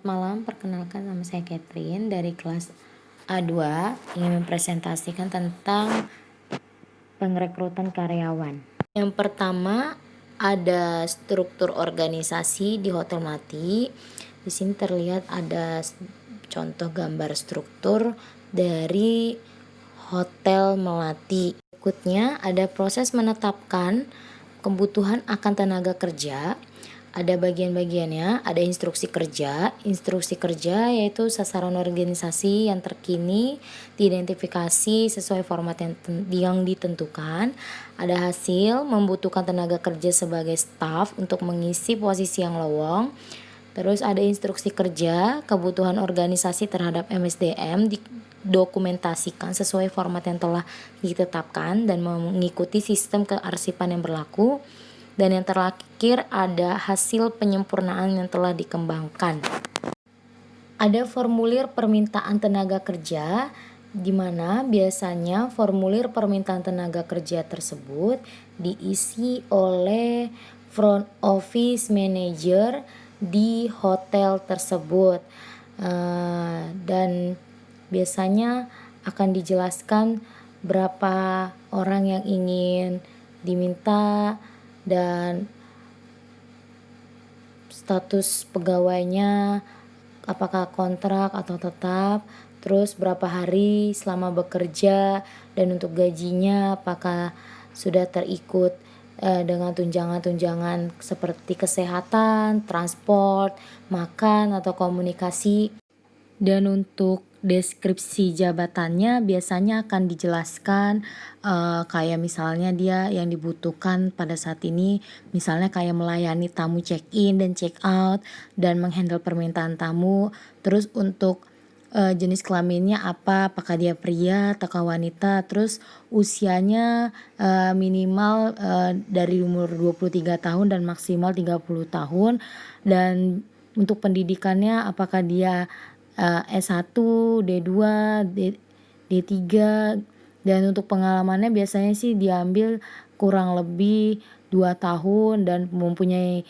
Malam, perkenalkan nama saya Catherine dari kelas A2 ingin mempresentasikan tentang pengrekrutan karyawan. Yang pertama ada struktur organisasi di Hotel Melati. Di sini terlihat ada contoh gambar struktur dari Hotel Melati. Berikutnya ada proses menetapkan kebutuhan akan tenaga kerja. Ada bagian-bagiannya, ada instruksi kerja. Instruksi kerja yaitu sasaran organisasi yang terkini, diidentifikasi sesuai format yang ditentukan. Ada hasil, membutuhkan tenaga kerja sebagai staf untuk mengisi posisi yang lowong. Terus ada instruksi kerja, kebutuhan organisasi terhadap MSDM didokumentasikan sesuai format yang telah ditetapkan dan mengikuti sistem kearsipan yang berlaku. Dan yang terakhir ada hasil penyempurnaan yang telah dikembangkan. Ada formulir permintaan tenaga kerja, di mana biasanya formulir permintaan tenaga kerja tersebut diisi oleh front office manager di hotel tersebut. Dan biasanya akan dijelaskan berapa orang yang ingin diminta dan status pegawainya, apakah kontrak atau tetap, terus berapa hari selama bekerja, dan untuk gajinya apakah sudah terikut dengan tunjangan-tunjangan seperti kesehatan, transport, makan atau komunikasi. Dan untuk deskripsi jabatannya biasanya akan dijelaskan kayak misalnya dia yang dibutuhkan pada saat ini, misalnya kayak melayani tamu check-in dan check-out dan menghandle permintaan tamu. Terus untuk jenis kelaminnya apakah dia pria atau wanita, terus usianya minimal dari umur 23 tahun dan maksimal 30 tahun. Dan untuk pendidikannya apakah dia S1, D2, D3, dan untuk pengalamannya biasanya sih diambil kurang lebih 2 tahun dan mempunyai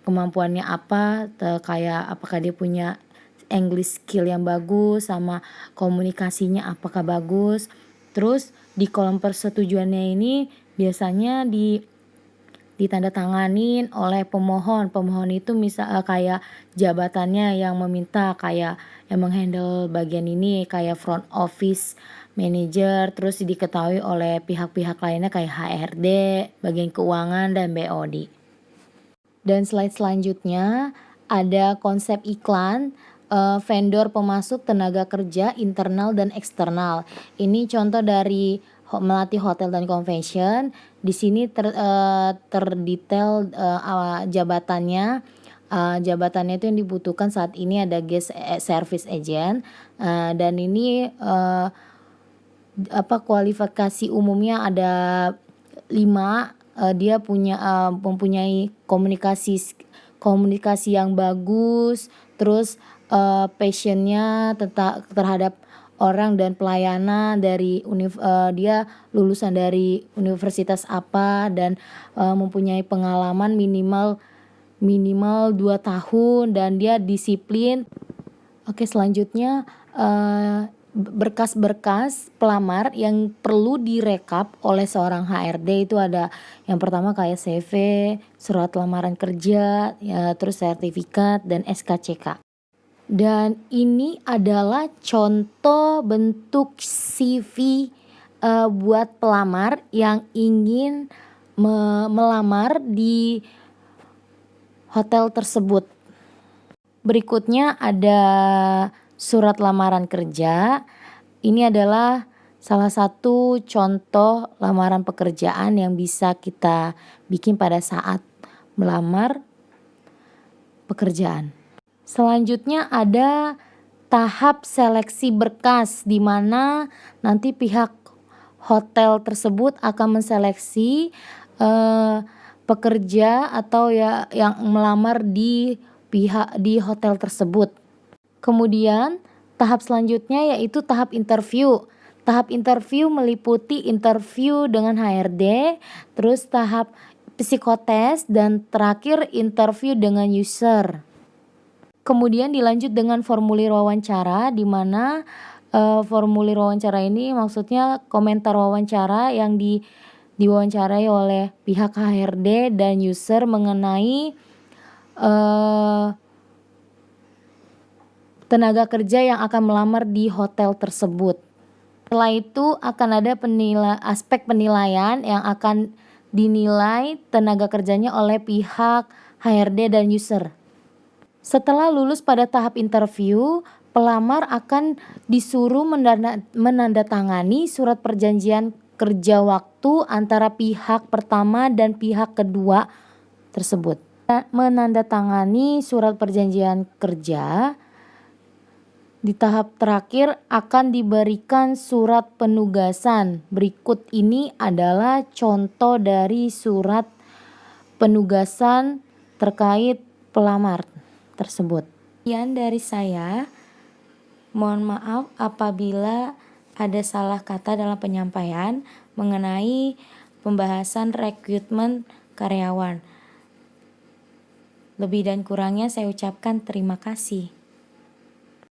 kemampuannya kayak apakah dia punya English skill yang bagus sama komunikasinya apakah bagus. Terus di kolom persetujuannya ini biasanya ditandatanganin oleh pemohon. Pemohon itu kayak jabatannya yang meminta, kayak yang menghandle bagian ini kayak front office manager, terus diketahui oleh pihak-pihak lainnya kayak HRD, bagian keuangan, dan BOD. Dan slide selanjutnya ada konsep iklan vendor pemasok tenaga kerja internal dan eksternal. Ini contoh dari Melati Hotel dan Convention. Di sini terdetail jabatannya. Jabatannya itu yang dibutuhkan saat ini ada guest service agent, dan ini kualifikasi umumnya ada 5. Dia mempunyai komunikasi yang bagus, terus passionnya terhadap orang dan pelayanan dari dia lulusan dari universitas apa dan mempunyai pengalaman minimal 2 tahun dan dia disiplin. Oke, selanjutnya berkas-berkas pelamar yang perlu direkap oleh seorang HRD itu ada yang pertama kayak CV, surat lamaran kerja, ya, terus sertifikat dan SKCK. Dan ini adalah contoh bentuk CV buat pelamar yang ingin melamar di hotel tersebut. Berikutnya ada surat lamaran kerja. Ini adalah salah satu contoh lamaran pekerjaan yang bisa kita bikin pada saat melamar pekerjaan. Selanjutnya ada tahap seleksi berkas, di mana nanti pihak hotel tersebut akan menseleksi pekerja atau ya yang melamar di hotel tersebut. Kemudian tahap selanjutnya yaitu tahap interview. Tahap interview meliputi interview dengan HRD, terus tahap psikotes, dan terakhir interview dengan user. Kemudian dilanjut dengan formulir wawancara, di mana formulir wawancara ini maksudnya komentar wawancara yang diwawancarai oleh pihak HRD dan user mengenai tenaga kerja yang akan melamar di hotel tersebut. Setelah itu akan ada aspek penilaian yang akan dinilai tenaga kerjanya oleh pihak HRD dan user. Setelah lulus pada tahap interview, pelamar akan disuruh menandatangani surat perjanjian kerja waktu antara pihak pertama dan pihak kedua tersebut. Menandatangani surat perjanjian kerja. Di tahap terakhir akan diberikan surat penugasan. Berikut ini adalah contoh dari surat penugasan terkait pelamar tersebut. Sekian dari saya. Mohon maaf apabila ada salah kata dalam penyampaian mengenai pembahasan rekrutmen karyawan. Lebih dan kurangnya saya ucapkan terima kasih.